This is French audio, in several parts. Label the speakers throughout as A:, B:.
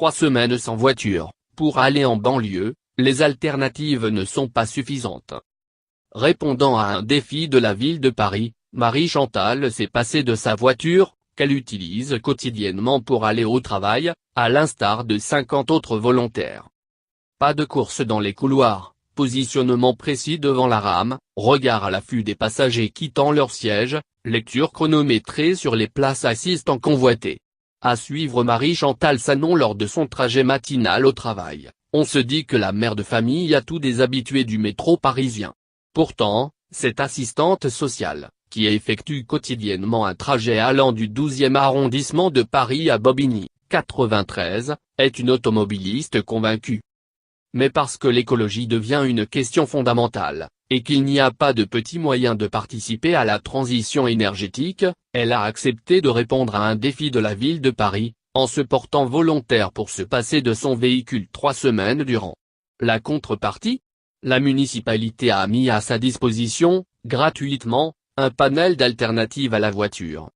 A: 3 semaines sans voiture. Pour aller en banlieue, les alternatives ne sont pas suffisantes. Répondant à un défi de la ville de Paris, Marie-Chantal s'est passée de sa voiture, qu'elle utilise quotidiennement pour aller au travail, à l'instar de 50 autres volontaires. Pas de course dans les couloirs, positionnement précis devant la rame, regard à l'affût des passagers quittant leur siège, lecture chronométrée sur les places assistant convoitées. À suivre Marie-Chantal Sanon lors de son trajet matinal au travail. On se dit que la mère de famille a tout des habitués du métro parisien. Pourtant, cette assistante sociale, qui effectue quotidiennement un trajet allant du 12e arrondissement de Paris à Bobigny, 93, est une automobiliste convaincue. Mais parce que l'écologie devient une question fondamentale, et qu'il n'y a pas de petits moyens de participer à la transition énergétique, elle a accepté de répondre à un défi de la ville de Paris, en se portant volontaire pour se passer de son véhicule 3 semaines durant. La contrepartie ? La municipalité a mis à sa disposition, gratuitement, un panel d'alternatives à la voiture.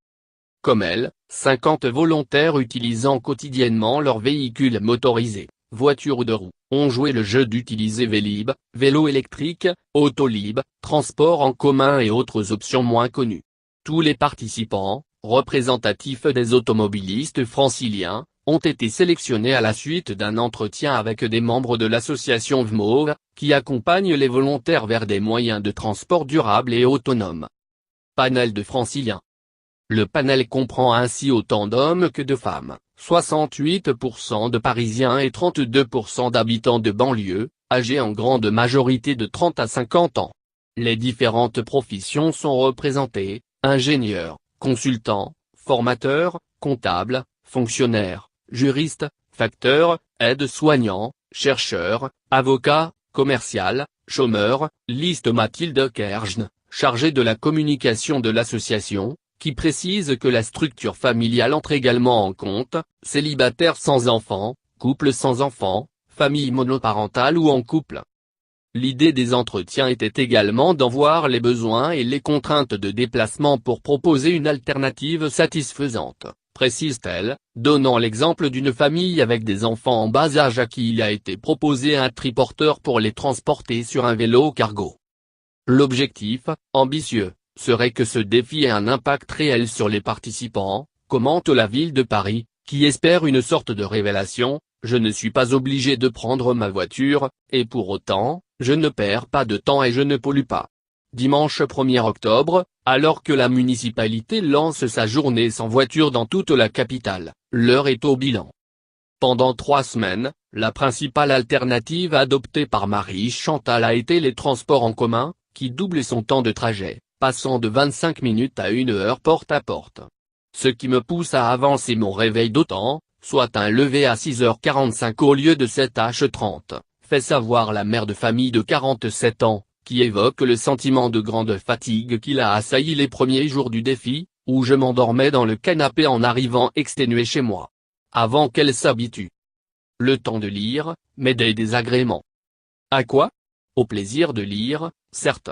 A: Comme elle, 50 volontaires utilisant quotidiennement leur véhicule motorisé, voiture de roue, ont joué le jeu d'utiliser Vélib, vélo électrique, Autolib, transport en commun et autres options moins connues. Tous les participants, représentatifs des automobilistes franciliens, ont été sélectionnés à la suite d'un entretien avec des membres de l'association VMOV, qui accompagne les volontaires vers des moyens de transport durables et autonomes. Panel de franciliens. Le panel comprend ainsi autant d'hommes que de femmes, 68% de Parisiens et 32% d'habitants de banlieue, âgés en grande majorité de 30 à 50 ans. Les différentes professions sont représentées, ingénieurs, consultants, formateurs, comptables, fonctionnaires, juristes, facteurs, aides-soignants, chercheurs, avocats, commercial, chômeurs, liste Mathilde Kerjn, chargée de la communication de l'association, qui précise que la structure familiale entre également en compte, célibataires sans enfants, couples sans enfants, familles monoparentales ou en couple. L'idée des entretiens était également d'en voir les besoins et les contraintes de déplacement pour proposer une alternative satisfaisante, précise-t-elle, donnant l'exemple d'une famille avec des enfants en bas âge à qui il a été proposé un triporteur pour les transporter sur un vélo cargo. L'objectif, ambitieux, serait que ce défi ait un impact réel sur les participants, commente la ville de Paris, qui espère une sorte de révélation. Je ne suis pas obligé de prendre ma voiture, et pour autant, je ne perds pas de temps et je ne pollue pas. Dimanche 1er octobre, alors que la municipalité lance sa journée sans voiture dans toute la capitale, l'heure est au bilan. Pendant 3 semaines, la principale alternative adoptée par Marie-Chantal a été les transports en commun, qui doublent son temps de trajet, passant de 25 minutes à 1 heure porte à porte. Ce qui me pousse à avancer mon réveil d'autant, soit un lever à 6h45 au lieu de 7h30, fait savoir la mère de famille de 47 ans, qui évoque le sentiment de grande fatigue qui l'a assailli les premiers jours du défi, où je m'endormais dans le canapé en arrivant exténué chez moi. Avant qu'elle s'habitue. Le temps de lire, mais des désagréments. À quoi ? Au plaisir de lire, certes.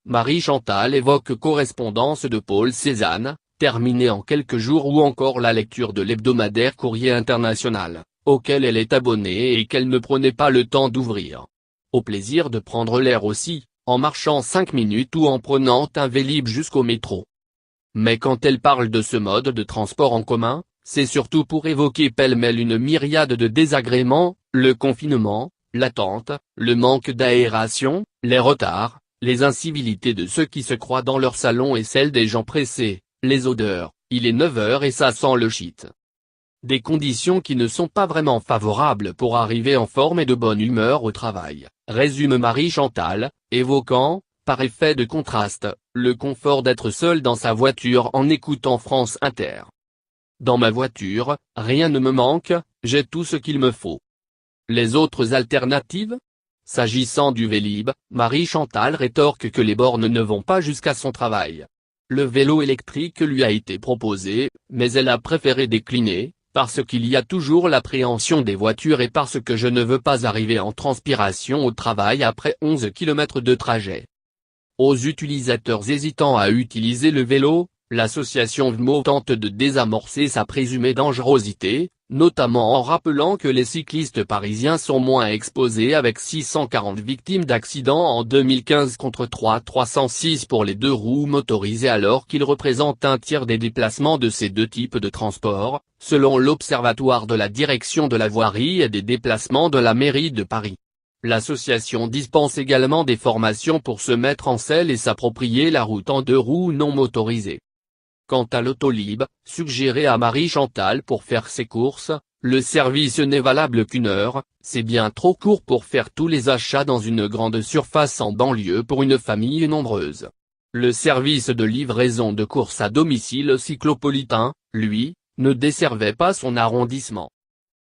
A: Marie-Chantal évoque correspondance de Paul Cézanne, terminée en quelques jours ou encore la lecture de l'hebdomadaire Courrier International, auquel elle est abonnée et qu'elle ne prenait pas le temps d'ouvrir. Au plaisir de prendre l'air aussi, en marchant 5 minutes ou en prenant un Vélib jusqu'au métro. Mais quand elle parle de ce mode de transport en commun, c'est surtout pour évoquer pêle-mêle une myriade de désagréments, le confinement, l'attente, le manque d'aération, les retards, les incivilités de ceux qui se croient dans leur salon et celles des gens pressés, les odeurs, il est 9h et ça sent le shit. Des conditions qui ne sont pas vraiment favorables pour arriver en forme et de bonne humeur au travail, résume Marie-Chantal, évoquant, par effet de contraste, le confort d'être seul dans sa voiture en écoutant France Inter. Dans ma voiture, rien ne me manque, j'ai tout ce qu'il me faut. Les autres alternatives ? S'agissant du Vélib, Marie-Chantal rétorque que les bornes ne vont pas jusqu'à son travail. Le vélo électrique lui a été proposé, mais elle a préféré décliner, parce qu'il y a toujours l'appréhension des voitures et parce que je ne veux pas arriver en transpiration au travail après 11 km de trajet. Aux utilisateurs hésitant à utiliser le vélo, l'association VMO tente de désamorcer sa présumée dangerosité, notamment en rappelant que les cyclistes parisiens sont moins exposés avec 640 victimes d'accidents en 2015 contre 306 pour les deux roues motorisées alors qu'ils représentent un tiers des déplacements de ces deux types de transport, selon l'Observatoire de la direction de la voirie et des déplacements de la mairie de Paris. L'association dispense également des formations pour se mettre en selle et s'approprier la route en deux roues non motorisées. Quant à l'autolib, suggéré à Marie-Chantal pour faire ses courses, le service n'est valable qu'1 heure, c'est bien trop court pour faire tous les achats dans une grande surface en banlieue pour une famille nombreuse. Le service de livraison de courses à domicile cyclopolitain, lui, ne desservait pas son arrondissement.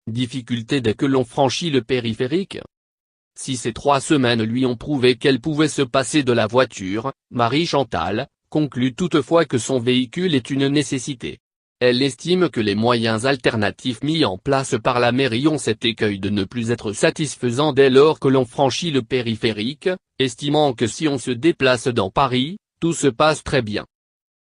A: Difficulté dès que l'on franchit le périphérique. Si ces 3 semaines lui ont prouvé qu'elle pouvait se passer de la voiture, Marie-Chantal conclut toutefois que son véhicule est une nécessité. Elle estime que les moyens alternatifs mis en place par la mairie ont cet écueil de ne plus être satisfaisants dès lors que l'on franchit le périphérique, estimant que si on se déplace dans Paris, tout se passe très bien.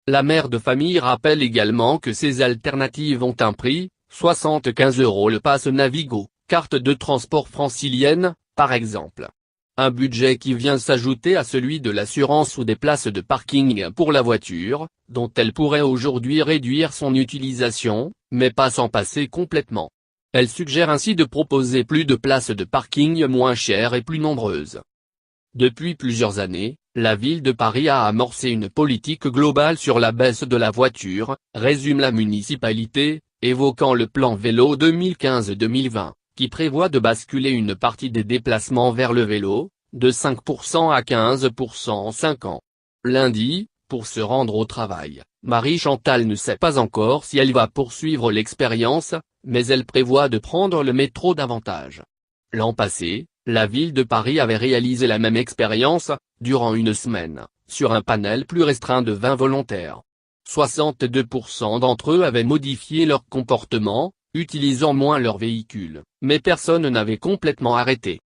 A: La mère de famille rappelle également que ces alternatives ont un prix, 75 € le pass Navigo, carte de transport francilienne, par exemple. Un budget qui vient s'ajouter à celui de l'assurance ou des places de parking pour la voiture, dont elle pourrait aujourd'hui réduire son utilisation, mais pas s'en passer complètement. Elle suggère ainsi de proposer plus de places de parking moins chères et plus nombreuses. Depuis plusieurs années, la ville de Paris a amorcé une politique globale sur la baisse de la voiture, résume la municipalité, évoquant le plan vélo 2015-2020. Qui prévoit de basculer une partie des déplacements vers le vélo, de 5% à 15% en 5 ans. Lundi, pour se rendre au travail, Marie-Chantal ne sait pas encore si elle va poursuivre l'expérience, mais elle prévoit de prendre le métro davantage. L'an passé, la ville de Paris avait réalisé la même expérience, durant une semaine, sur un panel plus restreint de 20 volontaires. 62% d'entre eux avaient modifié leur comportement, utilisant moins leur véhicule, mais personne n'avait complètement arrêté.